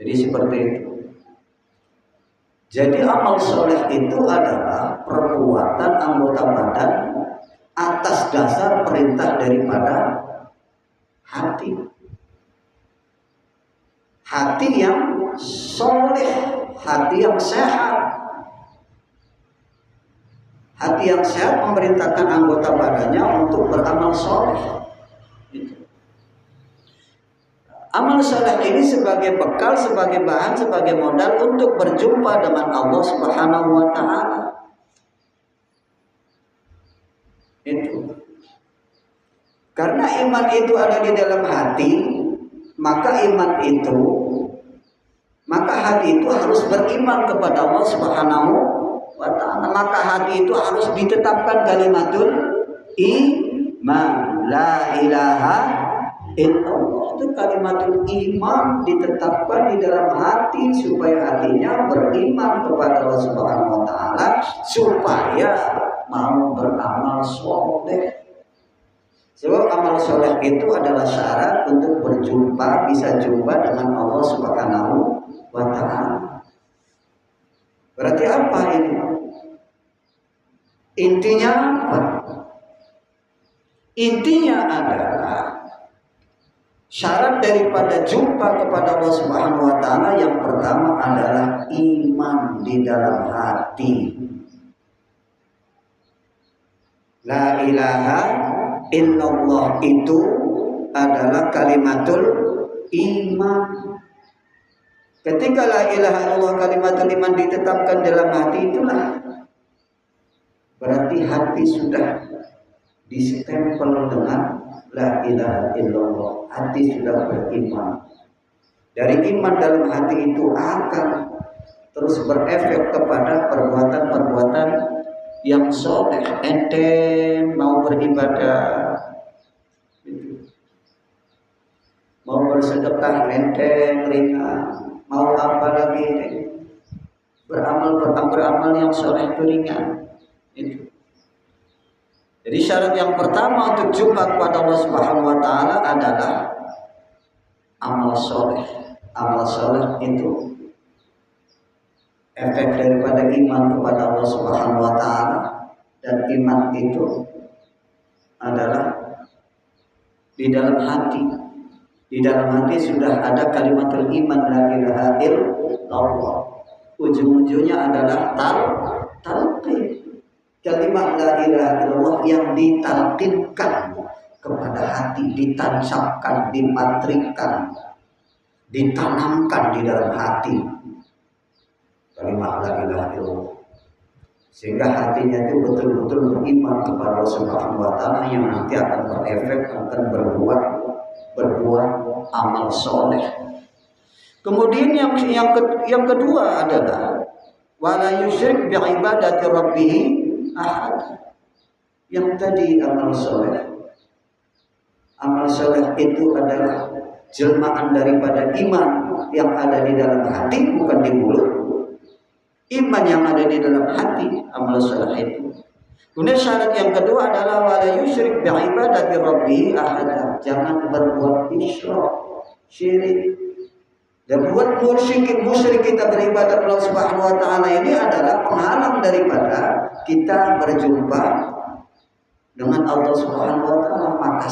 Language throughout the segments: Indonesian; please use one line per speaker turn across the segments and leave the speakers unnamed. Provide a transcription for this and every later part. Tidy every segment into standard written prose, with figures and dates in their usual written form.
Jadi seperti itu. Jadi amal soleh itu adalah perbuatan anggota badan atas dasar perintah daripada hati. Hati yang soleh, hati yang sehat. Hati yang sehat memerintahkan anggota badannya untuk beramal soleh. Amal soleh ini sebagai bekal, sebagai bahan, sebagai modal untuk berjumpa dengan Allah Subhanahu wa Ta'ala. Itu. Karena iman itu ada di dalam hati, maka hati itu harus beriman kepada Allah Subhanahu wa Ta'ala. Maka hati itu harus ditetapkan kalimatul iman, la ilaha illallah. Itu kalimatul iman ditetapkan di dalam hati supaya hatinya beriman kepada Allah Subhanahu wa Ta'ala, supaya mau beramal soleh. Sebab amal soleh itu adalah syarat untuk bisa jumpa dengan Allah Subhanahu wa Ta'ala. Berarti apa ini? Intinya apa? Intinya adalah syarat daripada jumpa kepada Allah Subhanahu wa Ta'ala yang pertama adalah iman di dalam hati. La ilaha illallah itu adalah kalimatul iman. Ketika la ilaha illallah kalimatul iman ditetapkan dalam hati, itulah berarti hati sudah distempel dengan la ilaha illallah. Hati sudah beriman. Dari iman dalam hati itu akan terus berefek kepada perbuatan-perbuatan yang soleh. Ente mau beribadah, mau bersedekah, enteng, ringan. Mau apa lagi? Beramal yang soleh itu ringan. Itu. Jadi syarat yang pertama untuk jumpa kepada Allah Subhanahu wa Ta'ala adalah amal soleh. Amal soleh itu efek daripada iman kepada Allah Subhanahu wa Ta'ala, dan iman itu adalah di dalam hati. Di dalam hati sudah ada kalimatul iman, la ilaha illallah. Ujung-ujungnya adalah talqin. Kalimat la ilaha illallah yang ditalqinkan kepada hati, ditancapkan, dimatrikan, ditanamkan di dalam hati. Kalimat la ilaha illallah, sehingga hatinya itu betul-betul beriman kepada Allah Subhanahu wa Ta'ala, yang nanti akan berefek, akan berbuat amal soleh. Kemudian yang kedua adalah wala yusyrik bi ibadati rabbih ahad. Yang tadi amal soleh itu adalah jelmaan daripada iman yang ada di dalam hati, bukan di mulut. Iman yang ada di dalam hati, amal soleh itu. Kemudian syarat yang kedua adalah wala yusyrik bi ibadati rabbih ahad. Jangan berbuat syirik. Dan buat musyrik kita beribadah kepada Allah Subhanahu wa Ta'ala ini adalah penghalang daripada kita berjumpa dengan Allah Subhanahu wa Ta'ala. Maka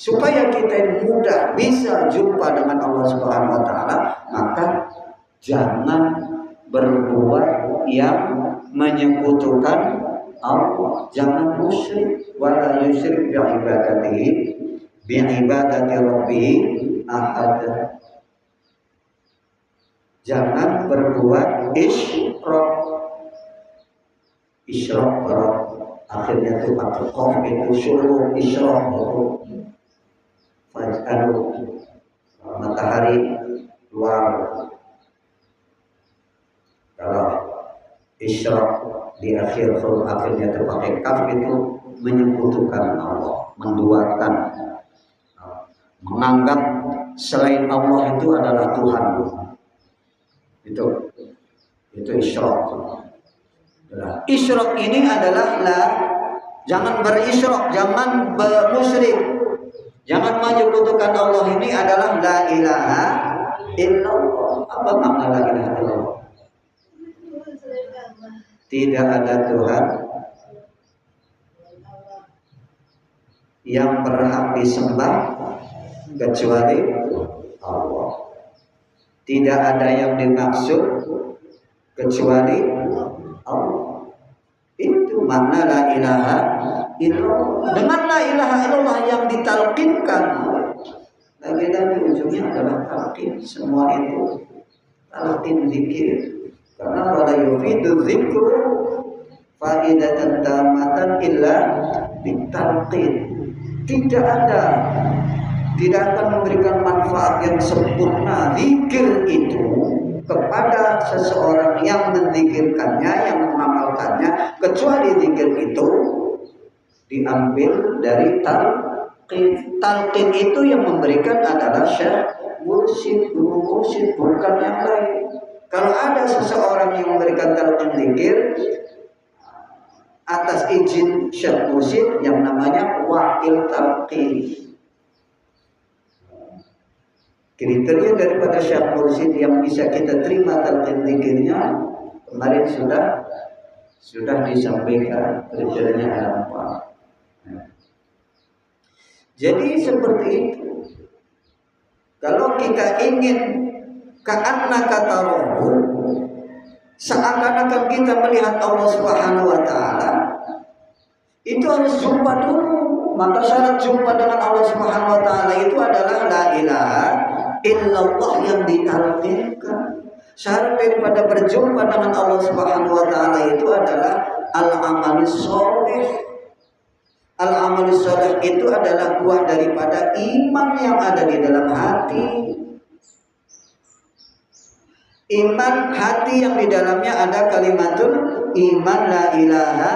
supaya kita mudah bisa jumpa dengan Allah Subhanahu wa Ta'ala, maka jangan berbuat yang menyekutukan Allah. Jangan musyrik. Wala yusyrik bi ibadati rabbih ahad. Jangan berbuat isyrak berat. Akhirnya itu pakai kof, itu syuruh isyrak itu faj'alu matahari luar. Kalau isyrak di akhir huruf akhirnya itu pakai kaf, itu menyekutukan Allah, menduakan, menganggap selain Allah itu adalah Tuhan. Itu isyrak. Isyrak ini adalah jangan berisyrak, jangan bermusyrik, jangan menyekutukan Allah. Ini adalah la ilaha illallah. Apa makna la ilaha illallah? Tidak ada Tuhan yang berhak disembah kecuali Allah. Tidak ada yang dimaksud kecuali Allah. Itu makna la ilaha illallah. Dengan la ilaha illallah yang ditalqinkan, lagi-lagi ujungnya adalah talqin. Semua itu talqin zikir. Karena wala yufidu dzikru faidatan tamatan illa bitalqin. Tidak akan memberikan manfaat yang sempurna zikir itu kepada seseorang yang menzikirkannya, yang mengamalkannya, kecuali zikir itu diambil dari talqin. Talqin itu yang memberikan adalah syekh mursyid, guru mursyid, bukan yang lain. Kalau ada seseorang yang memberikan talqin zikir atas izin syekh mursyid, yang namanya wakil talqin. Kriteria daripada syekh mursyid yang bisa kita terima talqin zikirnya kemarin sudah disampaikan. Kriterianya ada 4. Jadi seperti itu. Kalau kita ingin ka'annaka tarahu, seakan-akan kita melihat Allah Subhanahu wa taala, itu harus jumpa dulu. Maka syarat jumpa dengan Allah Subhanahu wa taala itu adalah la ilaha illallah yang ditalqinkan. Syarat daripada berjumpa dengan Allah Subhanahu wa taala itu adalah al-amalus sholih. Al-amalus sholih itu adalah buah daripada iman yang ada di dalam hati. Iman hati yang di dalamnya ada kalimatul iman la ilaha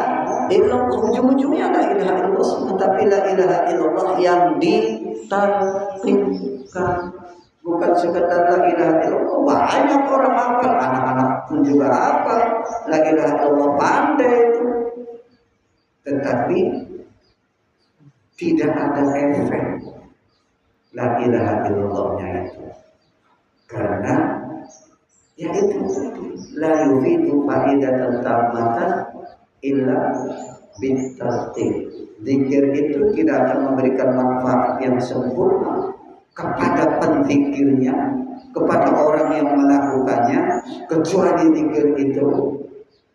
illallah. Ujung-ujungnya la ilaha illallah, tapi la ilaha illallah yang ditalqinkan. Bukan sekedar la ilaha illallah. Banyak orang hafal, anak-anak pun juga hafal la ilaha illallah, pandai itu. Tetapi tidak ada efek la ilaha illallahnya itu. Karena ya itu tadi, la yufidu faidatan tamatan illa bitartib. Zikir itu tidak akan memberikan manfaat yang sempurna kepada penzikirnya, kepada orang yang melakukannya, kecuali zikir itu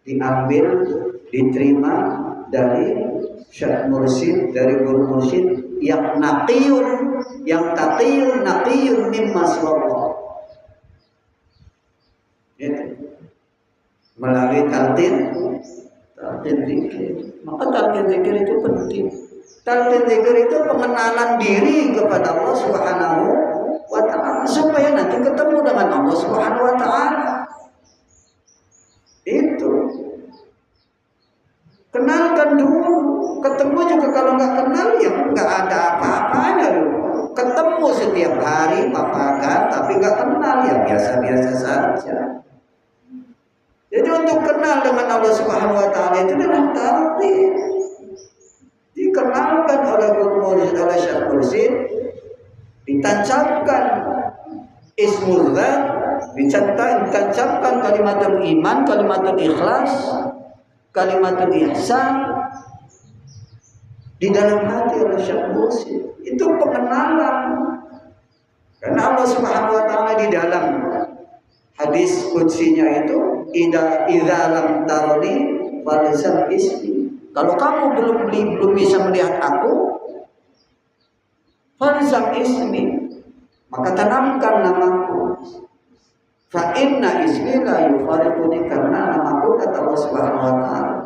diambil, diterima dari syekh mursyid, dari guru mursyid yang naqiyun, yang taqiyun, naqiyun mimma sallallahu. Melalui talqin zikir. Maka talqin zikir itu penting. Talqin zikir itu pengenalan diri kepada Allah Subhanahu wa taala supaya nanti ketemu dengan Allah Subhanahu wa taala. Itu. Kenalkan dulu. Ketemu juga kalau nggak kenal ya nggak ada apa-apanya dulu. Ketemu setiap hari papakan tapi nggak kenal ya biasa-biasa saja. Jadi untuk kenal dengan Allah Subhanahu wa taala itu dengan talqin. Dikenalkan oleh guru mursyid, oleh syekh mursyid, ditancapkan ismul dzat, ditancapkan kalimatul iman, kalimatul ikhlas, kalimatul ihsan di dalam hati oleh syekh mursyid. Itu pengenalan. Karena Allah Subhanahu wa taala di dalam hadis qudsinya itu idza lam tarani falisam ismi. Kalau kamu belum bisa melihat aku, falisam ismi, maka tanamkan namaku. Fa inna ismi la yufariquni, karena namaku kata Allah Subhanahu wa taala.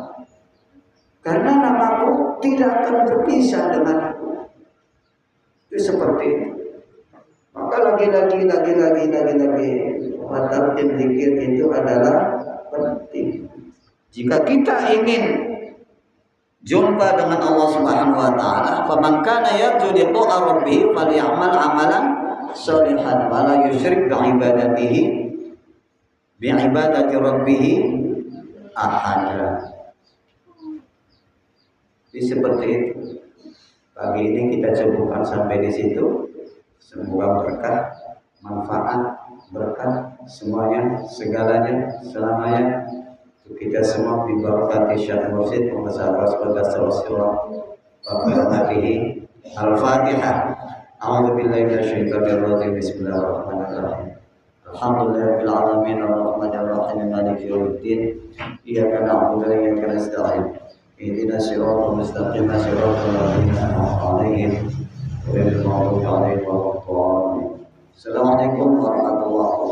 Karena namaku tidak akan berpisah denganku. Itu seperti itu. Maka lagi-lagi talqin zikir itu adalah penting. Jika kita ingin jumpa dengan Allah Subhanahu wa taala, faman kana yarju liqa'a rabbih falyamal amalan shalihan wa la yusyrik bi ibadati rabbih ahada. Jadi seperti itu. Pagi ini kita cukupkan sampai di situ. Semoga berkah, manfaat, semuanya, segalanya, selamanya untuk kita semua bibarakati Syekh Mursyid Muhammad Rasulullah Wabarakatuh. Al-Fatihah. A'udzubillahi minasyaitonir rajim. Bismillahirrahmanirrahim. Alhamdulillahirabbil alamin arrahmanir rahim maliki yaumiddin. Iyyaka na'budu wa iyyaka nasta'in. Ihdinas siratal mustaqim siratal ladzina an'amta 'alaihim ghairil maghdubi 'alaihim waladdallin. Assalamualaikum warahmatullahi wabarakatuh.